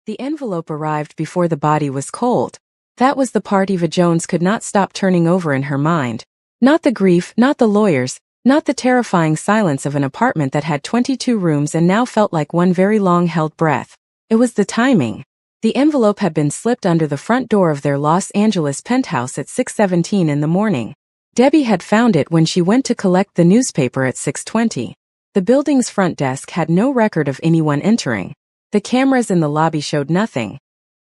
The envelope arrived before the body was cold. That was the part Eva Jones could not stop turning over in her mind. Not the grief, not the lawyers, not the terrifying silence of an apartment that had 22 rooms and now felt like one very long-held breath. It was the timing. The envelope had been slipped under the front door of their Los Angeles penthouse at 6:17 in the morning. Debbie had found it when she went to collect the newspaper at 6:20. The building's front desk had no record of anyone entering. The cameras in the lobby showed nothing.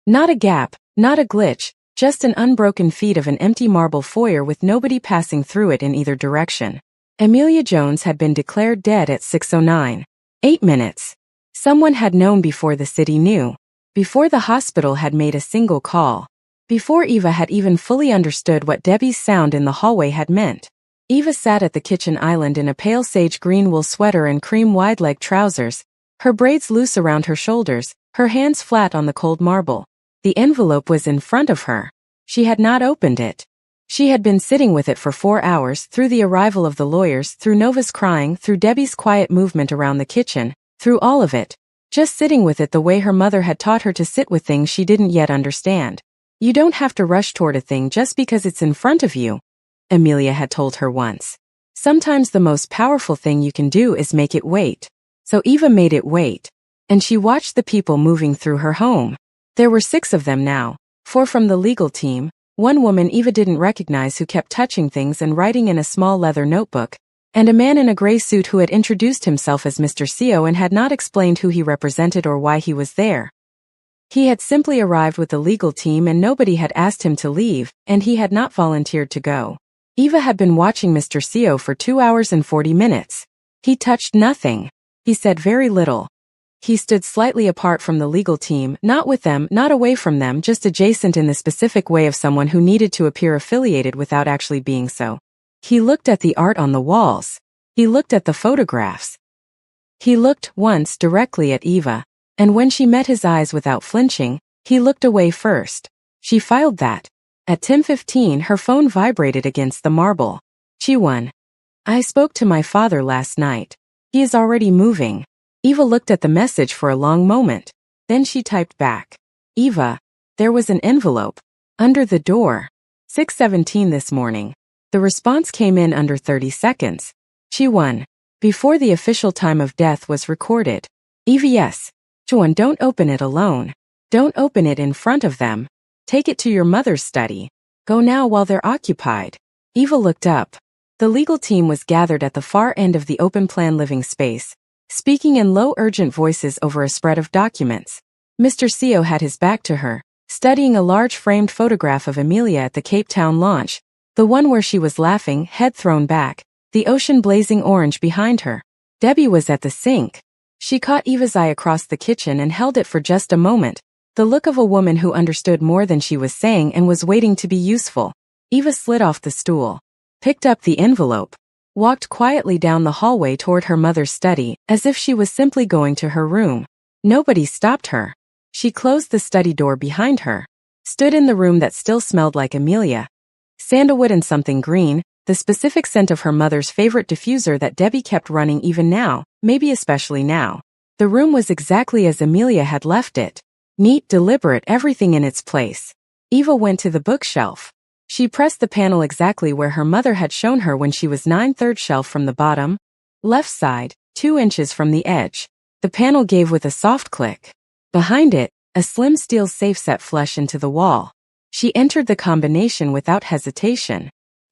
Not a gap, not a glitch, just an unbroken feed of an empty marble foyer with nobody passing through it in either direction. Amelia Jones had been declared dead at 6:09. 8 minutes. Someone had known before the city knew. Before the hospital had made a single call. Before Eva had even fully understood what Debbie's sound in the hallway had meant. Eva sat at the kitchen island in a pale sage green wool sweater and cream wide-leg trousers, her braids loose around her shoulders, her hands flat on the cold marble. The envelope was in front of her. She had not opened it. She had been sitting with it for 4 hours, through the arrival of the lawyers, through Nova's crying, through Debbie's quiet movement around the kitchen, through all of it. Just sitting with it the way her mother had taught her to sit with things she didn't yet understand. You don't have to rush toward a thing just because it's in front of you, Amelia had told her once. Sometimes the most powerful thing you can do is make it wait. So Eva made it wait. And she watched the people moving through her home. There were 6 of them now, 4 from the legal team, 1 woman Eva didn't recognize who kept touching things and writing in a small leather notebook, and a man in a gray suit who had introduced himself as Mr. CO and had not explained who he represented or why he was there. He had simply arrived with the legal team and nobody had asked him to leave, and he had not volunteered to go. Eva had been watching Mr. CO for 2 hours and 40 minutes. He touched nothing. He said very little. He stood slightly apart from the legal team, not with them, not away from them, just adjacent in the specific way of someone who needed to appear affiliated without actually being so. He looked at the art on the walls. He looked at the photographs. He looked once directly at Eva, and when she met his eyes without flinching, he looked away first. She filed that. At 10:15 her phone vibrated against the marble. She won. I spoke to my father last night. He is already moving. Eva looked at the message for a long moment. Then she typed back. Eva, there was an envelope under the door. 6:17 this morning. The response came in under 30 seconds. She won. Before the official time of death was recorded. Eva, yes. Joan, don't open it alone. Don't open it in front of them. Take it to your mother's study. Go now while they're occupied. Eva looked up. The legal team was gathered at the far end of the open-plan living space, speaking in low, urgent voices over a spread of documents. Mr. CO had his back to her, studying a large framed photograph of Amelia at the Cape Town launch, the one where she was laughing, head thrown back, the ocean blazing orange behind her. Debbie was at the sink. She caught Eva's eye across the kitchen and held it for just a moment, the look of a woman who understood more than she was saying and was waiting to be useful. Eva slid off the stool, picked up the envelope, walked quietly down the hallway toward her mother's study, as if she was simply going to her room. Nobody stopped her. She closed the study door behind her, stood in the room that still smelled like Amelia. Sandalwood and something green, the specific scent of her mother's favorite diffuser that Debbie kept running even now, maybe especially now. The room was exactly as Amelia had left it. Neat, deliberate, everything in its place. Eva went to the bookshelf. She pressed the panel exactly where her mother had shown her when she was 9/3 shelf from the bottom, left side, 2 inches from the edge. The panel gave with a soft click. Behind it, a slim steel safe set flush into the wall. She entered the combination without hesitation.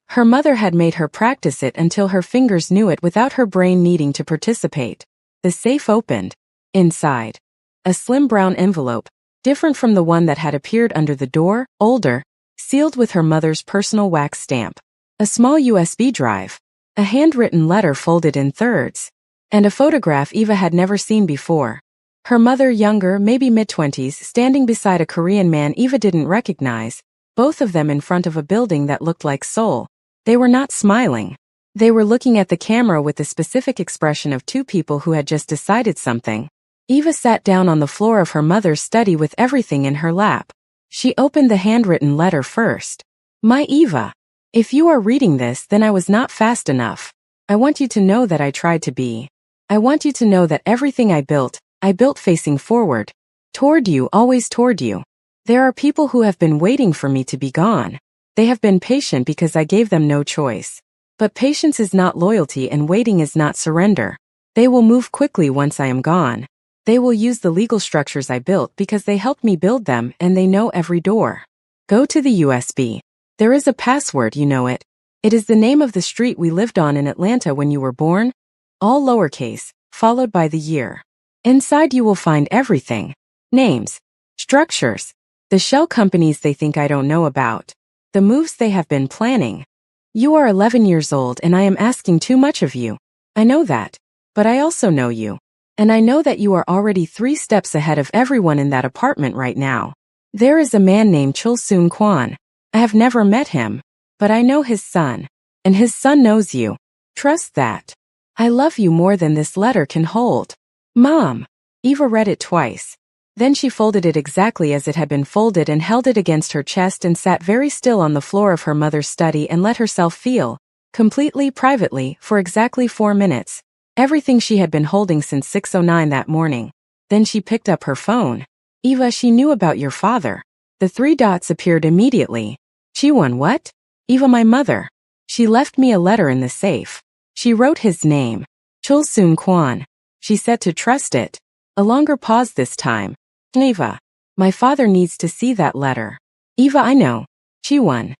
Her mother had made her practice it until her fingers knew it without her brain needing to participate. The safe opened. Inside, a slim brown envelope, different from the one that had appeared under the door, older, sealed with her mother's personal wax stamp. A small USB drive, a handwritten letter folded in thirds, and a photograph Eva had never seen before. Her mother, younger, maybe mid-20s, standing beside a Korean man Eva didn't recognize, both of them in front of a building that looked like Seoul. They were not smiling. They were looking at the camera with the specific expression of 2 people who had just decided something. Eva sat down on the floor of her mother's study with everything in her lap. She opened the handwritten letter first. My Eva, if you are reading this, then I was not fast enough. I want you to know that I tried to be. I want you to know that everything I built facing forward. Toward you, always toward you. There are people who have been waiting for me to be gone. They have been patient because I gave them no choice. But patience is not loyalty and waiting is not surrender. They will move quickly once I am gone. They will use the legal structures I built because they helped me build them and they know every door. Go to the USB. There is a password, you know it. It is the name of the street we lived on in Atlanta when you were born. All lowercase, followed by the year. Inside you will find everything. Names. Structures. The shell companies they think I don't know about. The moves they have been planning. You are 11 years old and I am asking too much of you. I know that. But I also know you. And I know that you are already 3 steps ahead of everyone in that apartment right now. There is a man named Chul-Soon Kwan. I have never met him. But I know his son. And his son knows you. Trust that. I love you more than this letter can hold. Mom. Eva read it twice. Then she folded it exactly as it had been folded and held it against her chest and sat very still on the floor of her mother's study and let herself feel, completely privately, for exactly 4 minutes, everything she had been holding since 6:09 that morning. Then she picked up her phone. Eva, she knew about your father. The 3 dots appeared immediately. Chi-won, what? Eva, my mother. She left me a letter in the safe. She wrote his name. Chul-Soon Kwan. She said to trust it. A longer pause this time. Eva. My father needs to see that letter. Eva, I know. Chi-won.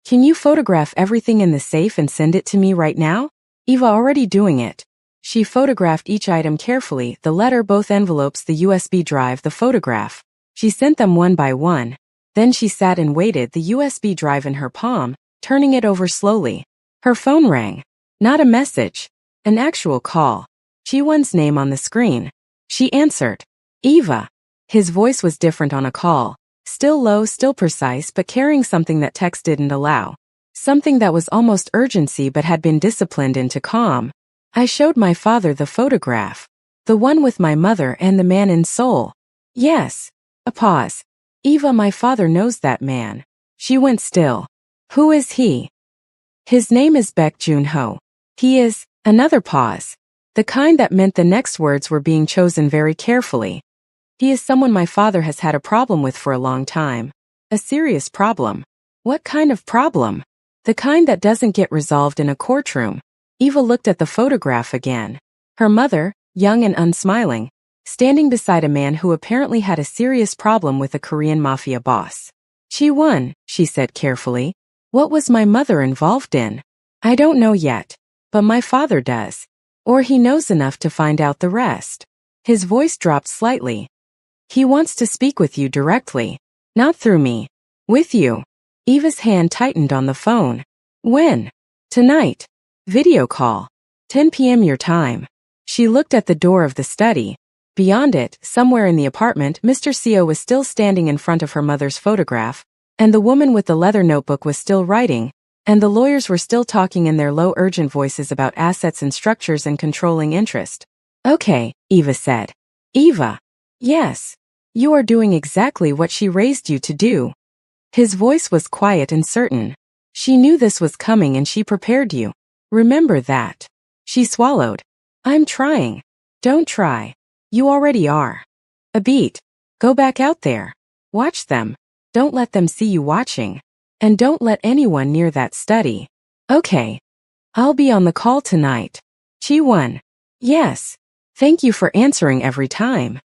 Can you photograph everything in the safe and send it to me right now? Eva, already doing it. She photographed each item carefully, the letter, both envelopes, the USB drive, the photograph. She sent them one by one. Then she sat and waited, the USB drive in her palm, turning it over slowly. Her phone rang. Not a message. An actual call. Chi-won's name on the screen. She answered. Eva. His voice was different on a call. Still low, still precise, but carrying something that text didn't allow. Something that was almost urgency but had been disciplined into calm. I showed my father the photograph. The one with my mother and the man in Seoul. Yes. A pause. Eva, my father knows that man. She went still. Who is he? His name is Baek Jun-ho. He is, another pause. The kind that meant the next words were being chosen very carefully. He is someone my father has had a problem with for a long time. A serious problem. What kind of problem? The kind that doesn't get resolved in a courtroom. Eva looked at the photograph again. Her mother, young and unsmiling, standing beside a man who apparently had a serious problem with a Korean mafia boss. Chi-won, she said carefully. What was my mother involved in? I don't know yet. But my father does. Or he knows enough to find out the rest. His voice dropped slightly. He wants to speak with you directly. Not through me. With you. Eva's hand tightened on the phone. When? Tonight. Video call. 10 p.m. your time. She looked at the door of the study. Beyond it, somewhere in the apartment, Mr. Seo was still standing in front of her mother's photograph, and the woman with the leather notebook was still writing, and the lawyers were still talking in their low, urgent voices about assets and structures and controlling interest. Okay, Eva said. Eva. Yes. You are doing exactly what she raised you to do. His voice was quiet and certain. She knew this was coming and she prepared you. Remember that. She swallowed. I'm trying. Don't try. You already are. A beat. Go back out there. Watch them. Don't let them see you watching. And don't let anyone near that study. Okay. I'll be on the call tonight. Chi-won. Yes. Thank you for answering every time.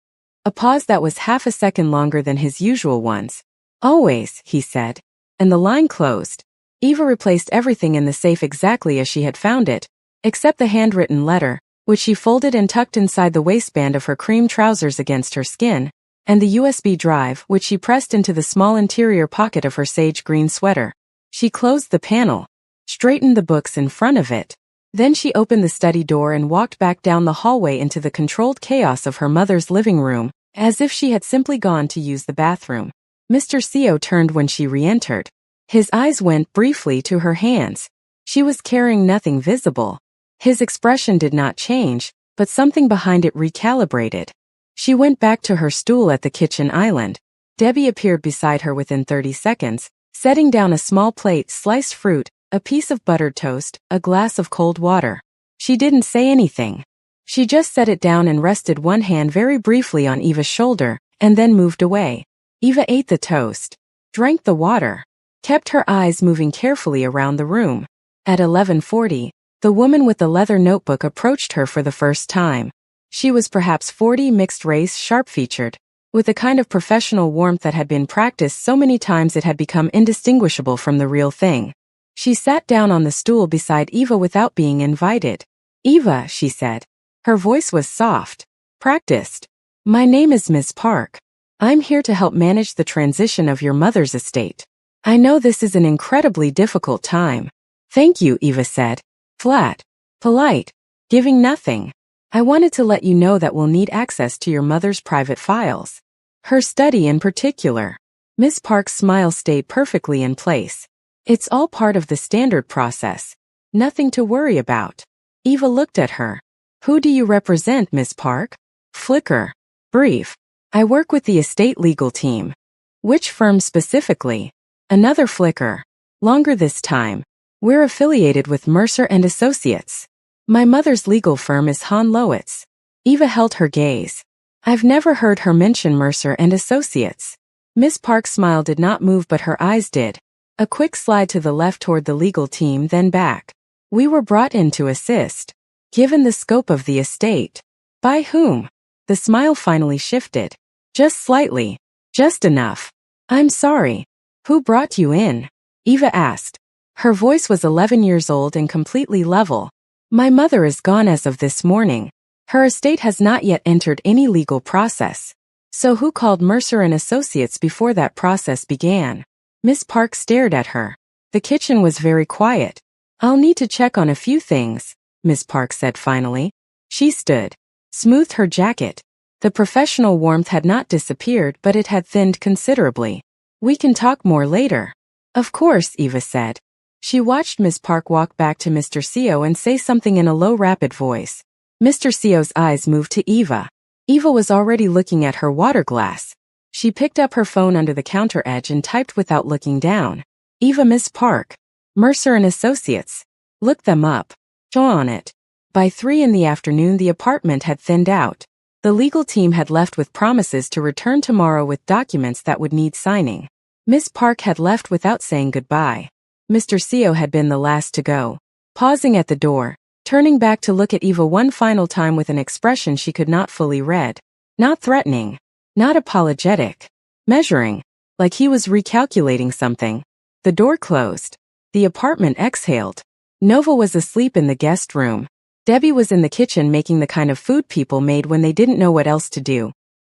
A pause that was half a second longer than his usual ones. Always, he said. And the line closed. Eva replaced everything in the safe exactly as she had found it, except the handwritten letter, which she folded and tucked inside the waistband of her cream trousers against her skin, and the USB drive, which she pressed into the small interior pocket of her sage green sweater. She closed the panel, straightened the books in front of it. Then she opened the study door and walked back down the hallway into the controlled chaos of her mother's living room, as if she had simply gone to use the bathroom. Mr. Seo turned when she re-entered. His eyes went briefly to her hands. She was carrying nothing visible. His expression did not change, but something behind it recalibrated. She went back to her stool at the kitchen island. Debbie appeared beside her within 30 seconds, setting down a small plate, sliced fruit, a piece of buttered toast, a glass of cold water. She didn't say anything. She just set it down and rested one hand very briefly on Eva's shoulder, and then moved away. Eva ate the toast, drank the water, kept her eyes moving carefully around the room. At 11:40, the woman with the leather notebook approached her for the first time. She was perhaps 40, mixed-race, sharp-featured, with a kind of professional warmth that had been practiced so many times it had become indistinguishable from the real thing. She sat down on the stool beside Eva without being invited. "Eva," she said. Her voice was soft, practiced. "My name is Miss Park. I'm here to help manage the transition of your mother's estate. I know this is an incredibly difficult time." "Thank you," Eva said. Flat, polite, giving nothing. "I wanted to let you know that we'll need access to your mother's private files. Her study in particular." Miss Park's smile stayed perfectly in place. "It's all part of the standard process. Nothing to worry about." Eva looked at her. "Who do you represent, Miss Park?" Flicker. Brief. "I work with the estate legal team." "Which firm specifically?" Another flicker. Longer this time. "We're affiliated with Mercer and Associates. My mother's legal firm is Hahn Lowitz." Eva held her gaze. "I've never heard her mention Mercer and Associates." Miss Park's smile did not move, but her eyes did. A quick slide to the left toward the legal team, then back. "We were brought in to assist. Given the scope of the estate." "By whom?" The smile finally shifted. "Just slightly. Just enough." "I'm sorry. Who brought you in?" Eva asked. Her voice was 11 years old and completely level. "My mother is gone as of this morning. Her estate has not yet entered any legal process. So who called Mercer and Associates before that process began?" Miss Park stared at her. The kitchen was very quiet. "I'll need to check on a few things," Miss Park said finally. She stood, smoothed her jacket. The professional warmth had not disappeared, but it had thinned considerably. "We can talk more later." "Of course," Eva said. She watched Miss Park walk back to Mr. Seo and say something in a low, rapid voice. Mr. Seo's eyes moved to Eva. Eva was already looking at her water glass. She picked up her phone under the counter edge and typed without looking down. "Eva, Miss Park. Mercer and Associates. Look them up. Show on it." By 3 in the afternoon the apartment had thinned out. The legal team had left with promises to return tomorrow with documents that would need signing. Miss Park had left without saying goodbye. Mr. Seo had been the last to go. Pausing at the door, turning back to look at Eva one final time with an expression she could not fully read. Not threatening. Not apologetic. Measuring. Like he was recalculating something. The door closed. The apartment exhaled. Nova was asleep in the guest room. Debbie was in the kitchen making the kind of food people made when they didn't know what else to do.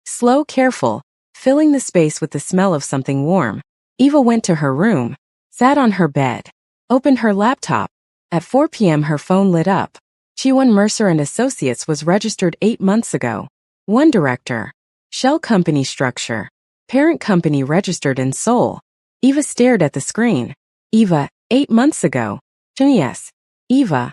Slow, careful, filling the space with the smell of something warm. Eva went to her room, sat on her bed, opened her laptop. At 4 p.m. her phone lit up. Chiwon Mercer and Associates was registered 8 months ago. One director. Shell company structure. Parent company registered in Seoul. Eva stared at the screen. "Eva, 8 months ago." "Yes." "Eva.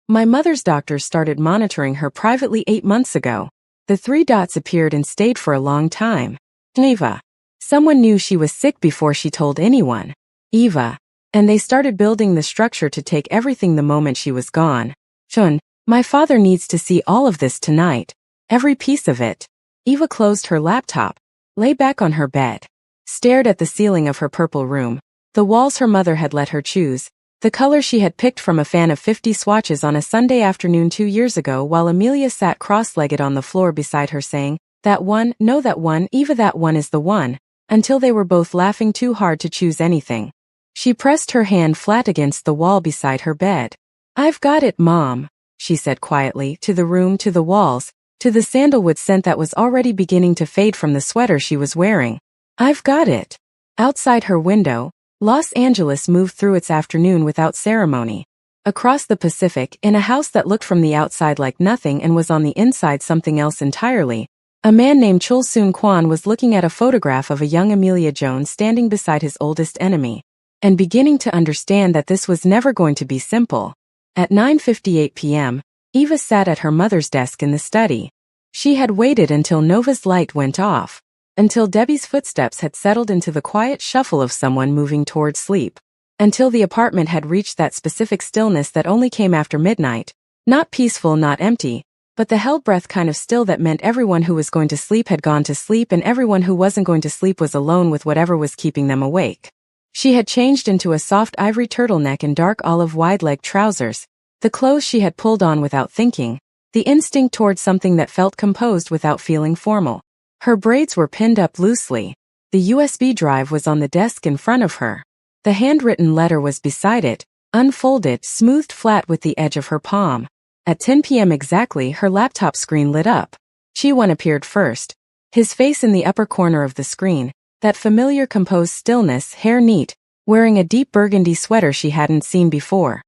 My mother's doctors started monitoring her privately 8 months ago. The 3 dots appeared and stayed for a long time." "Eva. Someone knew she was sick before she told anyone." "Eva. And they started building the structure to take everything the moment she was gone." "Chun, my father needs to see all of this tonight. Every piece of it." Eva closed her laptop, lay back on her bed, stared at the ceiling of her purple room. The walls her mother had let her choose, the color she had picked from a fan of 50 swatches on a Sunday afternoon 2 years ago while Amelia sat cross-legged on the floor beside her saying, "That one, no that one, Eva that one is the one," until they were both laughing too hard to choose anything. She pressed her hand flat against the wall beside her bed. "I've got it, Mom," she said quietly, to the room, to the walls, to the sandalwood scent that was already beginning to fade from the sweater she was wearing. "I've got it." Outside her window, Los Angeles moved through its afternoon without ceremony. Across the Pacific, in a house that looked from the outside like nothing and was on the inside something else entirely, a man named Chul Soon Kwan was looking at a photograph of a young Amelia Jones standing beside his oldest enemy, and beginning to understand that this was never going to be simple. At 9:58 p.m., Eva sat at her mother's desk in the study. She had waited until Nova's light went off, until Debbie's footsteps had settled into the quiet shuffle of someone moving toward sleep, until the apartment had reached that specific stillness that only came after midnight, not peaceful, not empty, but the held breath kind of still that meant everyone who was going to sleep had gone to sleep and everyone who wasn't going to sleep was alone with whatever was keeping them awake. She had changed into a soft ivory turtleneck and dark olive wide-leg trousers, the clothes she had pulled on without thinking, the instinct towards something that felt composed without feeling formal. Her braids were pinned up loosely. The USB drive was on the desk in front of her. The handwritten letter was beside it, unfolded, smoothed flat with the edge of her palm. At 10 p.m. exactly, her laptop screen lit up. Chi-won appeared first. His face in the upper corner of the screen, that familiar composed stillness, hair neat, wearing a deep burgundy sweater she hadn't seen before.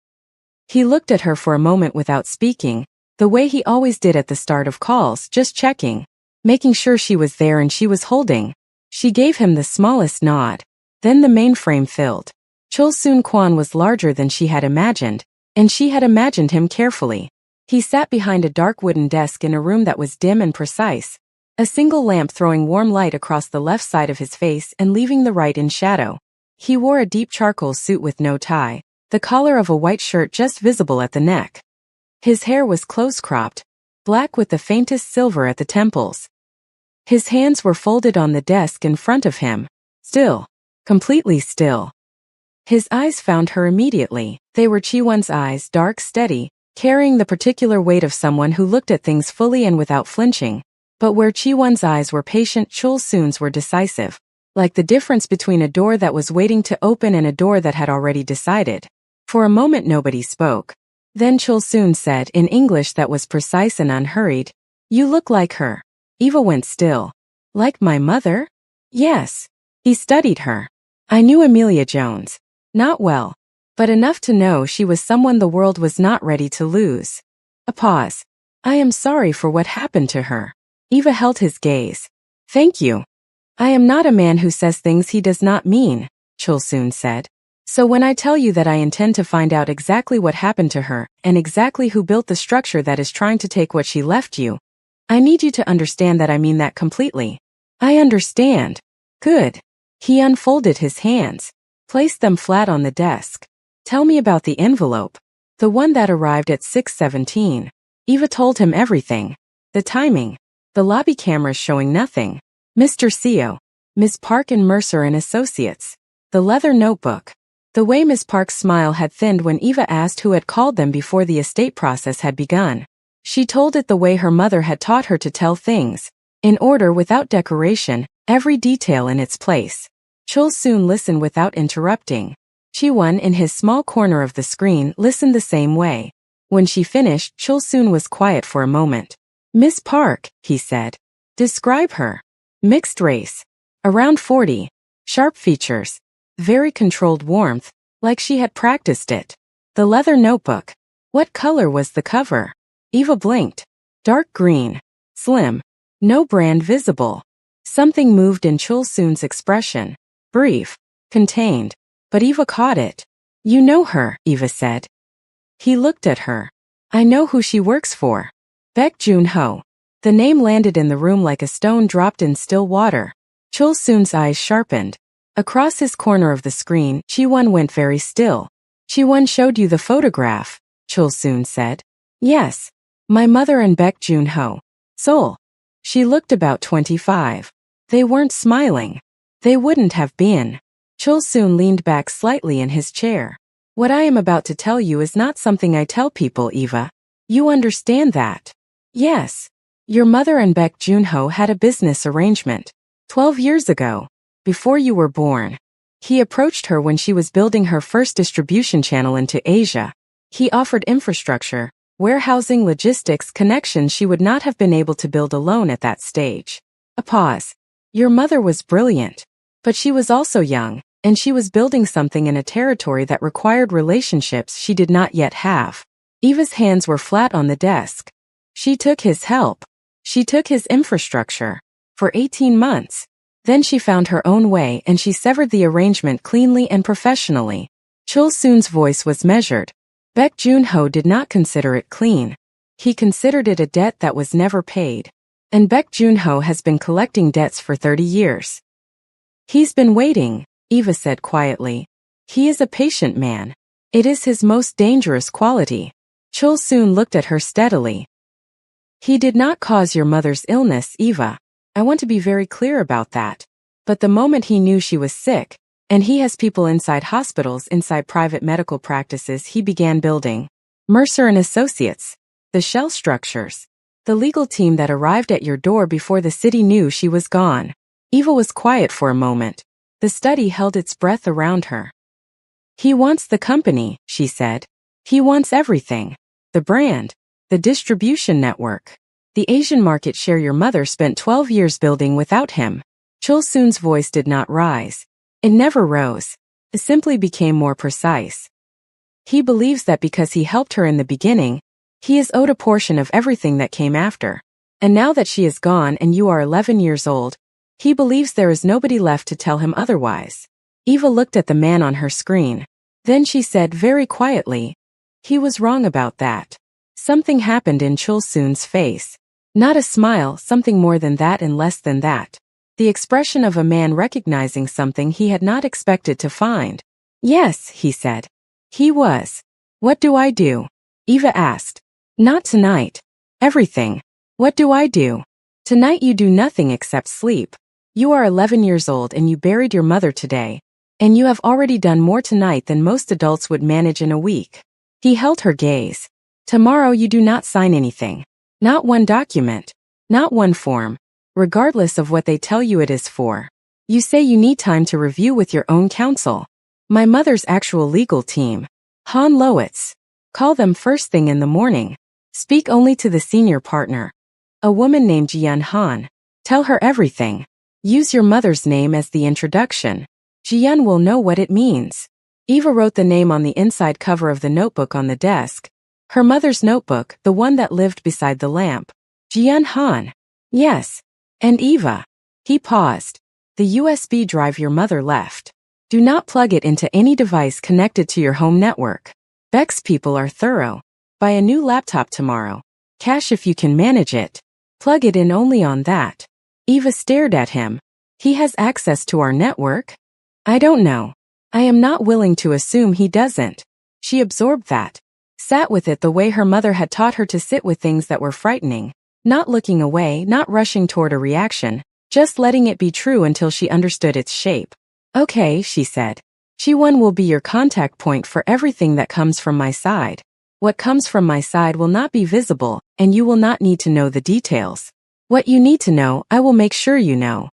He looked at her for a moment without speaking, the way he always did at the start of calls, just checking, making sure she was there and she was holding. She gave him the smallest nod. Then the mainframe filled. Chul-soon Kwon was larger than she had imagined, and she had imagined him carefully. He sat behind a dark wooden desk in a room that was dim and precise, a single lamp throwing warm light across the left side of his face and leaving the right in shadow. He wore a deep charcoal suit with no tie, the collar of a white shirt just visible at the neck. His hair was close-cropped, black with the faintest silver at the temples. His hands were folded on the desk in front of him, still, completely still. His eyes found her immediately. They were Chi-won's eyes, dark, steady, carrying the particular weight of someone who looked at things fully and without flinching. But where Chi-won's eyes were patient, Chul-soon's were decisive, like the difference between a door that was waiting to open and a door that had already decided. For a moment nobody spoke. Then Chul-soon said in English that was precise and unhurried, "You look like her." Eva went still. "Like my mother?" "Yes." He studied her. "I knew Amelia Jones. Not well, but enough to know she was someone the world was not ready to lose." A pause. "I am sorry for what happened to her." Eva held his gaze. "Thank you." "I am not a man who says things he does not mean," Chul-soon said. "So when I tell you that I intend to find out exactly what happened to her, and exactly who built the structure that is trying to take what she left you, I need you to understand that I mean that completely." "I understand." "Good." He unfolded his hands, placed them flat on the desk. "Tell me about the envelope." "The one that arrived at 6:17. Eva told him everything. The timing. The lobby cameras showing nothing. Mr. Seo. Ms. Park and Mercer and Associates. The leather notebook. The way Ms. Park's smile had thinned when Eva asked who had called them before the estate process had begun. She told it the way her mother had taught her to tell things, in order without decoration, every detail in its place. Chul-soon listened without interrupting. Chi-won in his small corner of the screen listened the same way. When she finished, Chul-soon was quiet for a moment. "Miss Park," he said. "Describe her." "Mixed race. Around 40. Sharp features. Very controlled warmth, like she had practiced it." "The leather notebook. What color was the cover?" Eva blinked. "Dark green. Slim. No brand visible." Something moved in Chul-soon's expression. Brief. Contained. But Eva caught it. "You know her," Eva said. He looked at her. "I know who she works for. Baek Joon-ho." The name landed in the room like a stone dropped in still water. Chul-soon's eyes sharpened. Across his corner of the screen, Chi-won went very still. "Chi-won showed you the photograph," Chul-soon said. "Yes. My mother and Baek Joon-ho. Seoul." She looked about 25. They weren't smiling. They wouldn't have been. Chul-soon leaned back slightly in his chair. "What I am about to tell you is not something I tell people, Eva. You understand that?" "Yes. Your mother and Baek Joon-ho had a business arrangement. 12 years ago. Before you were born. He approached her when she was building her first distribution channel into Asia. He offered infrastructure, warehousing, logistics, connections she would not have been able to build alone at that stage." A pause. "Your mother was brilliant. But she was also young, and she was building something in a territory that required relationships she did not yet have." Eva's hands were flat on the desk. She took his help. She took his infrastructure. For 18 months. Then she found her own way and she severed the arrangement cleanly and professionally. Chul-soon's voice was measured. Baek Joon-ho did not consider it clean. He considered it a debt that was never paid. And Baek Joon-ho has been collecting debts for 30 years. "He's been waiting," Eva said quietly. "He is a patient man. It is his most dangerous quality." Chul-soon looked at her steadily. He did not cause your mother's illness, Eva. I want to be very clear about that. But the moment he knew she was sick, and he has people inside hospitals, inside private medical practices, he began building. Mercer and Associates. The shell structures. The legal team that arrived at your door before the city knew she was gone. Eva was quiet for a moment. The study held its breath around her. He wants the company, she said. He wants everything. The brand. The distribution network. The Asian market share your mother spent 12 years building without him. Chul-soon's voice did not rise. It never rose. It simply became more precise. He believes that because he helped her in the beginning, he is owed a portion of everything that came after. And now that she is gone and you are 11 years old, he believes there is nobody left to tell him otherwise. Eva looked at the man on her screen. Then she said very quietly, he was wrong about that. Something happened in Chul-soon's face. Not a smile, something more than that and less than that. The expression of a man recognizing something he had not expected to find. Yes, he said. He was. What do I do? Eva asked. Not tonight. Everything. What do I do? Tonight you do nothing except sleep. You are 11 years old and you buried your mother today. And you have already done more tonight than most adults would manage in a week. He held her gaze. Tomorrow you do not sign anything. Not one document. Not one form. Regardless of what they tell you it is for. You say you need time to review with your own counsel. My mother's actual legal team. Han Lowitz. Call them first thing in the morning. Speak only to the senior partner. A woman named Jian Han. Tell her everything. Use your mother's name as the introduction. Jian will know what it means. Eva wrote the name on the inside cover of the notebook on the desk. Her mother's notebook, the one that lived beside the lamp. Jian Han. Yes. And Eva. He paused. The USB drive your mother left. Do not plug it into any device connected to your home network. Beck's people are thorough. Buy a new laptop tomorrow. Cash if you can manage it. Plug it in only on that. Eva stared at him. He has access to our network? I don't know. I am not willing to assume he doesn't. She absorbed that. Sat with it the way her mother had taught her to sit with things that were frightening. Not looking away, not rushing toward a reaction, just letting it be true until she understood its shape. Okay, she said. Ji-won will be your contact point for everything that comes from my side. What comes from my side will not be visible, and you will not need to know the details. What you need to know, I will make sure you know.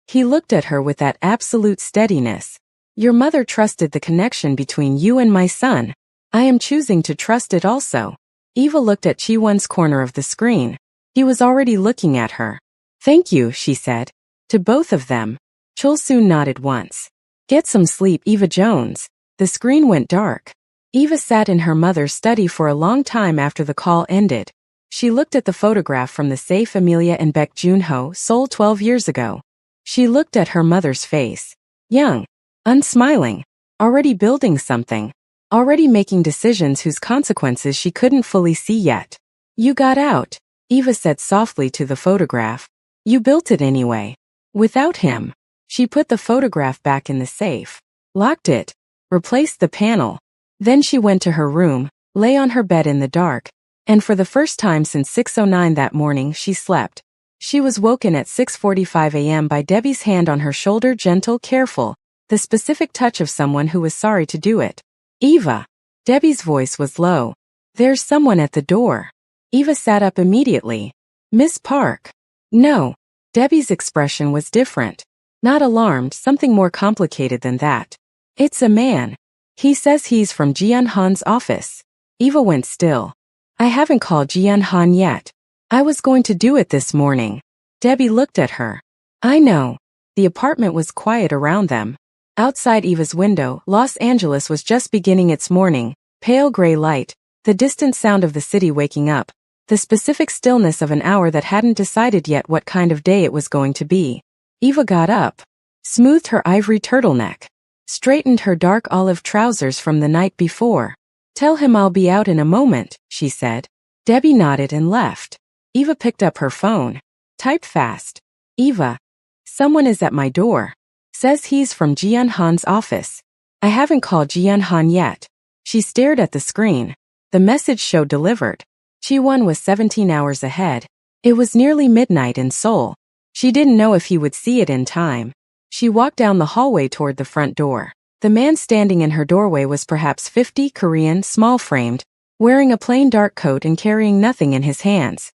He looked at her with that absolute steadiness. Your mother trusted the connection between you and my son. I am choosing to trust it also. Eva looked at Ji-won's corner of the screen. He was already looking at her. Thank you, she said. To both of them. Chul-soon nodded once. Get some sleep, Eva Jones. The screen went dark. Eva sat in her mother's study for a long time after the call ended. She looked at the photograph from the safe Amelia and Baek Junho sold 12 years ago. She looked at her mother's face. Young. Unsmiling. Already building something. Already making decisions whose consequences she couldn't fully see yet. You got out, Eva said softly to the photograph. You built it anyway. Without him. She put the photograph back in the safe. Locked it. Replaced the panel. Then she went to her room, lay on her bed in the dark, and for the first time since 6:09 that morning she slept. She was woken at 6:45 a.m. by Debbie's hand on her shoulder, gentle, careful, the specific touch of someone who was sorry to do it. Eva. Debbie's voice was low. There's someone at the door. Eva sat up immediately. Miss Park. No. Debbie's expression was different. Not alarmed, something more complicated than that. It's a man. He says he's from Jian Han's office. Eva went still. I haven't called Jian Han yet. I was going to do it this morning. Debbie looked at her. I know. The apartment was quiet around them. Outside Eva's window, Los Angeles was just beginning its morning, pale gray light, the distant sound of the city waking up, the specific stillness of an hour that hadn't decided yet what kind of day it was going to be. Eva got up, smoothed her ivory turtleneck, straightened her dark olive trousers from the night before. Tell him I'll be out in a moment, she said. Debbie nodded and left. Eva picked up her phone. Typed fast. Eva. Someone is at my door. Says he's from Jian Han's office. I haven't called Jian Han yet. She stared at the screen. The message showed delivered. Chi-Won was 17 hours ahead. It was nearly midnight in Seoul. She didn't know if he would see it in time. She walked down the hallway toward the front door. The man standing in her doorway was perhaps 50, Korean, small-framed, wearing a plain dark coat and carrying nothing in his hands.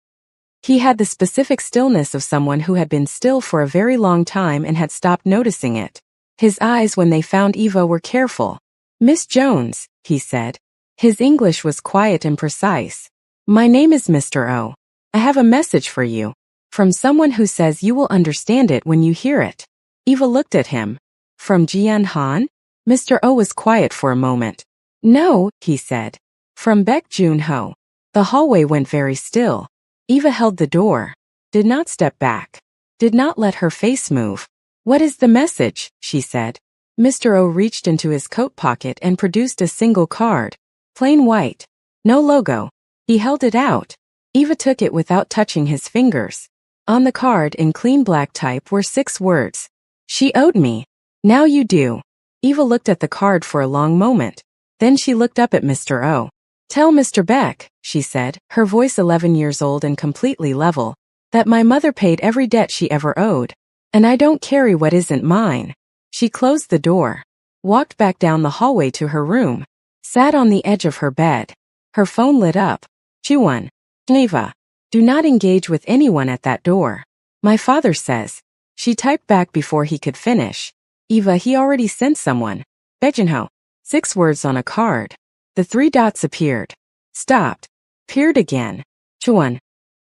He had the specific stillness of someone who had been still for a very long time and had stopped noticing it. His eyes when they found Eva were careful. "Miss Jones," he said. His English was quiet and precise. "My name is Mr. O. I have a message for you. From someone who says you will understand it when you hear it." Eva looked at him. "From Jian Han?" Mr. O was quiet for a moment. "No," he said. "From Baek Joon-ho." The hallway went very still. Eva held the door. Did not step back. Did not let her face move. "What is the message?" she said. Mr. O reached into his coat pocket and produced a single card. Plain white. No logo. He held it out. Eva took it without touching his fingers. On the card in clean black type were 6 words. "She owed me. Now you do." Eva looked at the card for a long moment. Then she looked up at Mr. O. "Tell Mr. Beck," she said, her voice 11 years old and completely level, "that my mother paid every debt she ever owed. And I don't carry what isn't mine." She closed the door, walked back down the hallway to her room, sat on the edge of her bed. Her phone lit up. "Chi-Won. Eva. Do not engage with anyone at that door. My father says." She typed back before he could finish. "Eva, he already sent someone. Baek Joon-ho." 6 words on a card. The 3 dots appeared. Stopped. Appeared again. "Chi-Won.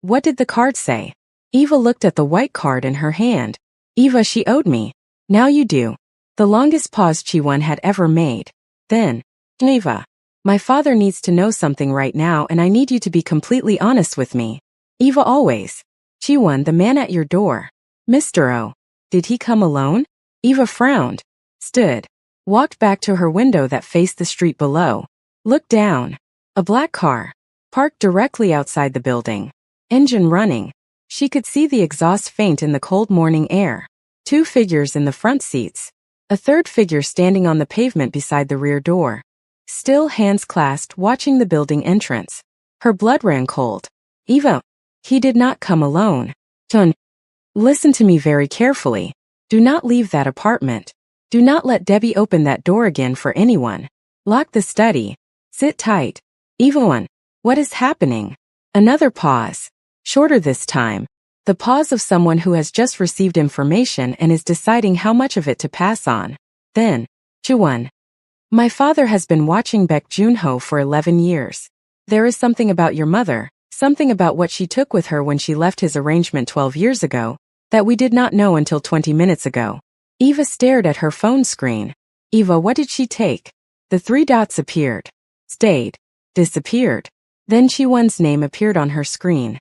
What did the card say?" Eva looked at the white card in her hand. "Eva, she owed me. Now you do." The longest pause Chi-Won had ever made. Then, "Eva. My father needs to know something right now and I need you to be completely honest with me." "Eva, always." "Chi-Won, the man at your door. Mr. O. Did he come alone?" Eva frowned. Stood. Walked back to her window that faced the street below. Looked down. A black car. Parked directly outside the building. Engine running. She could see the exhaust faint in the cold morning air. 2 figures in the front seats. A third figure standing on the pavement beside the rear door. Still hands clasped watching the building entrance. Her blood ran cold. "Eva. He did not come alone. Ton. Listen to me very carefully. Do not leave that apartment. Do not let Debbie open that door again for anyone. Lock the study. Sit tight. Eva, what is happening?" Another pause. Shorter this time. The pause of someone who has just received information and is deciding how much of it to pass on. Then, "Chi-Won. My father has been watching Baek Joon-ho for 11 years. There is something about your mother, something about what she took with her when she left his arrangement 12 years ago, that we did not know until 20 minutes ago." Eva stared at her phone screen. "Eva, what did she take?" The 3 dots appeared. Stayed. Disappeared. Then Chi-Won's name appeared on her screen.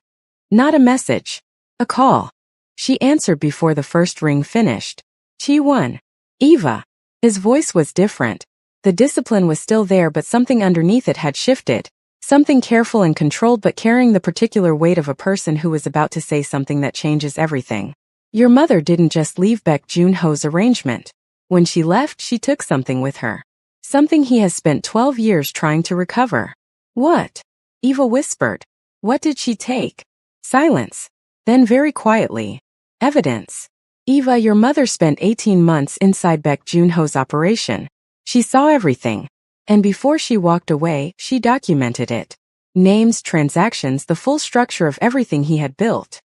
Not a message. A call. She answered before the first ring finished. "Chi-Won. Eva." His voice was different. The discipline was still there but something underneath it had shifted. Something careful and controlled but carrying the particular weight of a person who was about to say something that changes everything. "Your mother didn't just leave Baek Joon-ho's arrangement. When she left, she took something with her. Something he has spent 12 years trying to recover." "What?" Eva whispered. "What did she take?" Silence. Then very quietly. "Evidence. Eva, your mother spent 18 months inside Baek Joon-ho's operation. She saw everything. And before she walked away, she documented it. Names, transactions, the full structure of everything he had built."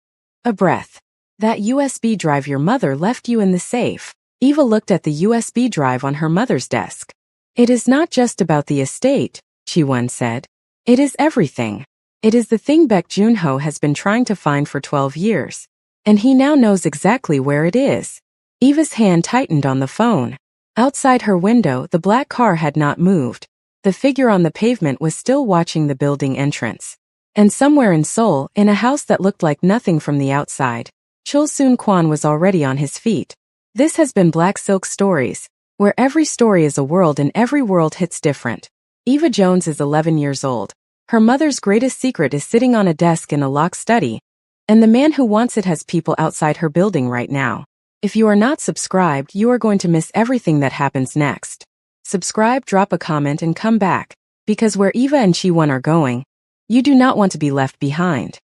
A breath. "That USB drive your mother left you in the safe." Eva looked at the USB drive on her mother's desk. "It is not just about the estate," Chi-Won said. "It is everything. It is the thing Baek Joon-ho has been trying to find for 12 years. And he now knows exactly where it is." Eva's hand tightened on the phone. Outside her window, the black car had not moved. The figure on the pavement was still watching the building entrance. And somewhere in Seoul, in a house that looked like nothing from the outside, Chul Soon-Kwan was already on his feet. This has been Black Silk Stories, where every story is a world and every world hits different. Eva Jones is 11 years old. Her mother's greatest secret is sitting on a desk in a locked study, and the man who wants it has people outside her building right now. If you are not subscribed, you are going to miss everything that happens next. Subscribe, drop a comment and come back, because where Eva and Chi-Won are going, You do not want to be left behind.